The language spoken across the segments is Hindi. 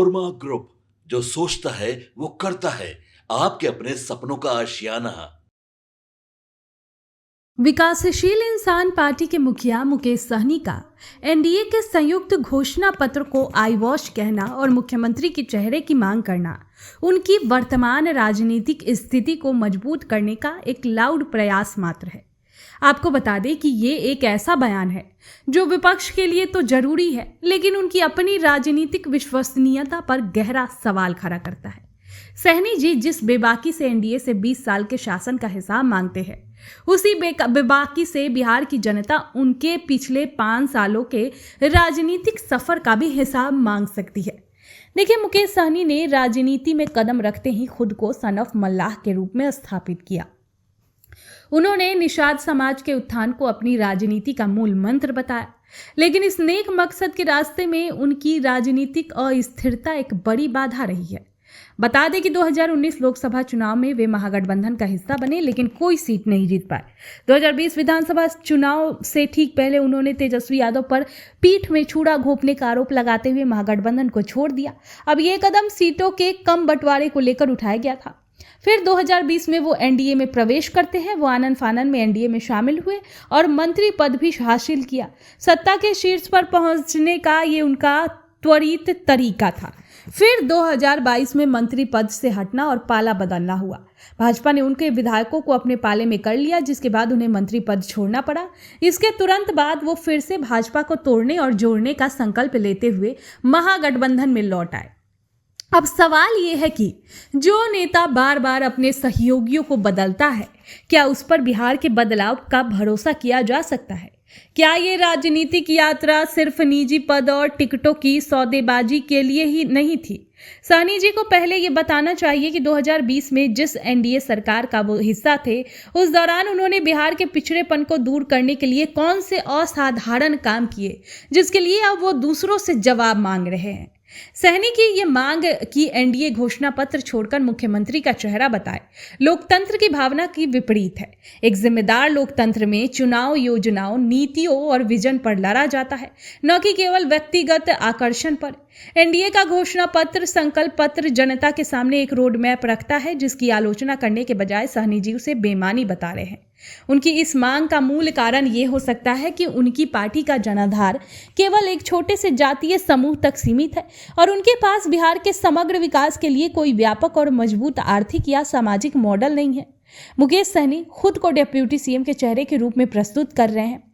कोरमा ग्रुप, जो सोचता है वो करता है। आपके अपने सपनों का आशियाना। विकासशील इंसान पार्टी के मुखिया मुकेश सहनी का एनडीए के संयुक्त घोषणा पत्र को आई वॉश कहना और मुख्यमंत्री के चेहरे की मांग करना उनकी वर्तमान राजनीतिक स्थिति को मजबूत करने का एक लाउड प्रयास मात्र है। आपको बता दें कि ये एक ऐसा बयान है जो विपक्ष के लिए तो जरूरी है, लेकिन उनकी अपनी राजनीतिक विश्वसनीयता पर गहरा सवाल खड़ा करता है। सहनी जी जिस बेबाकी से एनडीए से 20 साल के शासन का हिसाब मांगते हैं, उसी बेबाकी से बिहार की जनता उनके पिछले 5 सालों के राजनीतिक सफर का भी हिसाब मांग सकती है। देखिए, मुकेश सहनी ने राजनीति में कदम रखते ही खुद को सन ऑफ मल्लाह के रूप में स्थापित किया। उन्होंने निषाद समाज के उत्थान को अपनी राजनीति का मूल मंत्र बताया, लेकिन इस नेक मकसद के रास्ते में उनकी राजनीतिक अस्थिरता एक बड़ी बाधा रही है। बता दें कि 2019 लोकसभा चुनाव में वे महागठबंधन का हिस्सा बने, लेकिन कोई सीट नहीं जीत पाए। 2020 विधानसभा चुनाव से ठीक पहले उन्होंने तेजस्वी यादव पर पीठ में छुरा घोंपने का आरोप लगाते हुए महागठबंधन को छोड़ दिया। अब ये कदम सीटों के कम बंटवारे को लेकर उठाया गया था। फिर 2020 में वो एनडीए में प्रवेश करते हैं। वो आनन फानन में एनडीए में शामिल हुए और मंत्री पद भी हासिल किया। सत्ता के शीर्ष पर पहुंचने का ये उनका त्वरित तरीका था। फिर 2022 में मंत्री पद से हटना और पाला बदलना हुआ। भाजपा ने उनके विधायकों को अपने पाले में कर लिया, जिसके बाद उन्हें मंत्री पद छोड़ना पड़ा। इसके तुरंत बाद वो फिर से भाजपा को तोड़ने और जोड़ने का संकल्प लेते हुए महागठबंधन में लौट आए। अब सवाल ये है कि जो नेता बार बार अपने सहयोगियों को बदलता है, क्या उस पर बिहार के बदलाव का भरोसा किया जा सकता है? क्या ये राजनीतिक यात्रा सिर्फ निजी पद और टिकटों की सौदेबाजी के लिए ही नहीं थी? सहनी जी को पहले ये बताना चाहिए कि 2020 में जिस एनडीए सरकार का वो हिस्सा थे, उस दौरान उन्होंने बिहार के पिछड़ेपन को दूर करने के लिए कौन से असाधारण काम किए, जिसके लिए अब वो दूसरों से जवाब मांग रहे हैं। सहनी की ये मांग कि एनडीए घोषणा पत्र छोड़कर मुख्यमंत्री का चेहरा बताए, लोकतंत्र की भावना की विपरीत है। एक जिम्मेदार लोकतंत्र में चुनाव योजनाओं, नीतियों और विजन पर लड़ा जाता है, न कि केवल व्यक्तिगत आकर्षण पर। एनडीए का घोषणा पत्र, संकल्प पत्र जनता के सामने एक रोड मैप रखता है, जिसकी आलोचना करने के बजाय सहनी जी उसे बेईमानी बता रहे हैं। उनकी इस मांग का मूल कारण यह हो सकता है कि उनकी पार्टी का जनाधार केवल एक छोटे से जातीय समूह तक सीमित है और उनके पास बिहार के समग्र विकास के लिए कोई व्यापक और मजबूत आर्थिक या सामाजिक मॉडल नहीं है। मुकेश सहनी खुद को डिप्टी सीएम के चेहरे के रूप में प्रस्तुत कर रहे हैं।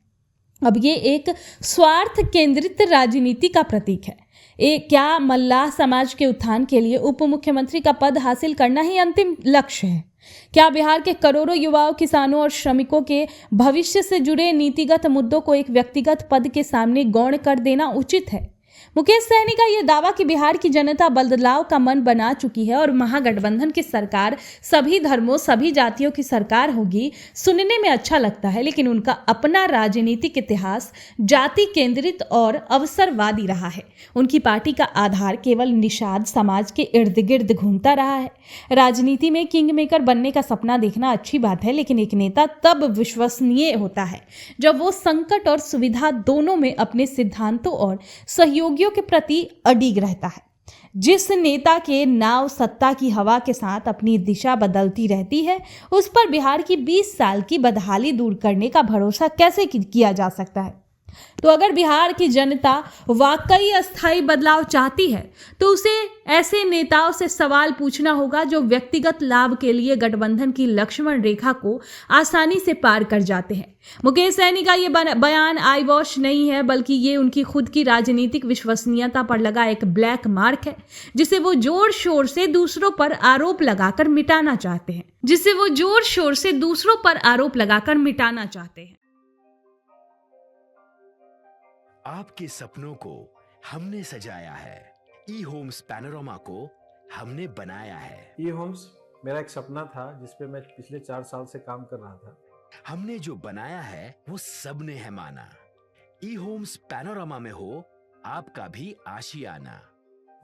अब ये एक स्वार्थ केंद्रित राजनीति का प्रतीक है। क्या मल्लाह समाज के उत्थान के लिए उप मुख्यमंत्री का पद हासिल करना ही अंतिम लक्ष्य है? क्या बिहार के करोड़ों युवाओं, किसानों और श्रमिकों के भविष्य से जुड़े नीतिगत मुद्दों को एक व्यक्तिगत पद के सामने गौण कर देना उचित है? मुकेश सहनी का यह दावा कि बिहार की जनता बदलाव का मन बना चुकी है और महागठबंधन की सरकार सभी धर्मों, सभी जातियों की सरकार होगी, सुनने में अच्छा लगता है, लेकिन उनका अपना राजनीतिक इतिहास जाति केंद्रित और अवसरवादी रहा है। उनकी पार्टी का आधार केवल निषाद समाज के इर्द गिर्द घूमता रहा है। राजनीति में किंग मेकर बनने का सपना देखना अच्छी बात है, लेकिन एक नेता तब विश्वसनीय होता है जब वो संकट और सुविधा दोनों में अपने सिद्धांतों और सहयोगियों के प्रति अडिग रहता है। जिस नेता के नाव सत्ता की हवा के साथ अपनी दिशा बदलती रहती है, उस पर बिहार की 20 साल की बदहाली दूर करने का भरोसा कैसे किया जा सकता है? तो अगर बिहार की जनता वाकई अस्थायी बदलाव चाहती है, तो उसे ऐसे नेताओं से सवाल पूछना होगा जो व्यक्तिगत लाभ के लिए गठबंधन की लक्ष्मण रेखा को आसानी से पार कर जाते हैं। मुकेश सहनी का ये बयान आई वॉश नहीं है, बल्कि ये उनकी खुद की राजनीतिक विश्वसनीयता पर लगा एक ब्लैक मार्क है, जिसे वो जोर शोर से दूसरों पर आरोप लगाकर मिटाना चाहते हैं। आपके सपनों को हमने सजाया है, ई होम्स पैनोरामा को हमने बनाया है। ई होम्स मेरा एक सपना था जिसपे मैं पिछले 4 साल से काम कर रहा था। हमने जो बनाया है वो सबने है माना। ई होम्स पैनोरामा में हो आपका भी आशियाना।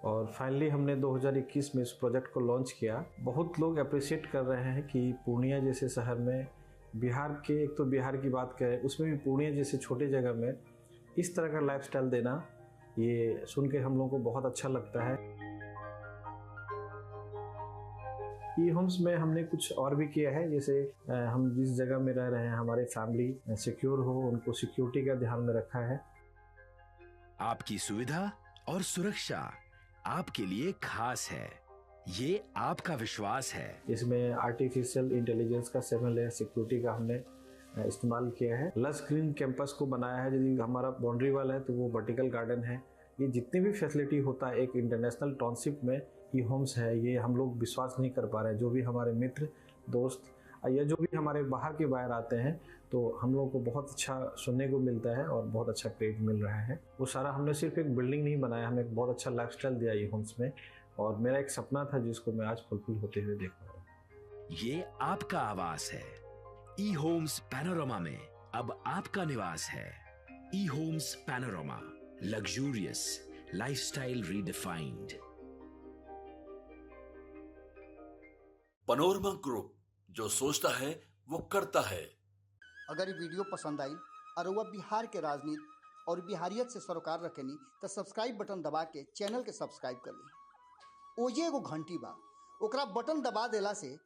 और फाइनली हमने 2021 में इस प्रोजेक्ट को लॉन्च किया। बहुत लोग अप्रिशिएट कर रहे हैं कि पूर्णिया जैसे शहर में बिहार के, एक तो बिहार की बात करें उसमें भी पूर्णिया जैसे छोटे जगह में इस तरह का लाइफस्टाइल देना, ये सुन के हम लोगों को बहुत अच्छा लगता है। ई होम्स में हमने कुछ और भी किया है, जैसे हम जिस जगह में रह रहे हैं हमारे फैमिली सिक्योर हो, उनको सिक्योरिटी का ध्यान में रखा है। आपकी सुविधा और सुरक्षा आपके लिए खास है, ये आपका विश्वास है। इसमें आर्टिफिशियल इंटेलिजेंस का 7 लेयर सिक्योरिटी का हमने इस्तेमाल किया है। लस ग्रीन कैंपस को बनाया है, यदि हमारा बाउंड्री वाल है तो वो वर्टिकल गार्डन है। ये जितनी भी फैसिलिटी होता है एक इंटरनेशनल टाउनशिप में ई होम्स है, ये हम लोग विश्वास नहीं कर पा रहे हैं। जो भी हमारे मित्र दोस्त या जो भी हमारे बाहर आते हैं तो हम लोगों को बहुत अच्छा सुनने को मिलता है और बहुत अच्छा क्रेडिट मिल रहा है। वो सारा हमने सिर्फ एक बिल्डिंग नहीं बनाया, हमें एक बहुत अच्छा लाइफस्टाइल दिया ई होम्स में, और मेरा एक सपना था जिसको मैं आज फुलफिल होते हुए देख रहा हूँ। ये आपका आवास है। ई होम्स पैनोरामा में अब आपका निवास है। E homes panorama, luxurious lifestyle redefined. Panorama group, जो सोचता है वो करता है। अगर ये वीडियो पसंद आई और वह बिहार के राजनीति और बिहारियत से सरोकार रखेनी तो सब्सक्राइब बटन दबा के चैनल के सब्सक्राइब कर ली। ओजे एगो घंटी बा, ओकरा बटन दबा देला से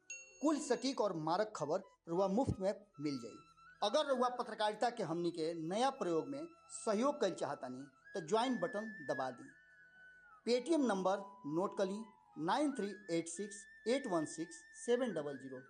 कुल सटीक और मारक खबर रुआ मुफ्त में मिल जाई। अगर रुआ पत्रकारिता के हमनी के नया प्रयोग में सहयोग कर चाहतानी तो ज्वाइन बटन दबा दी। पेटीएम नंबर नोट कर ली 9386816700।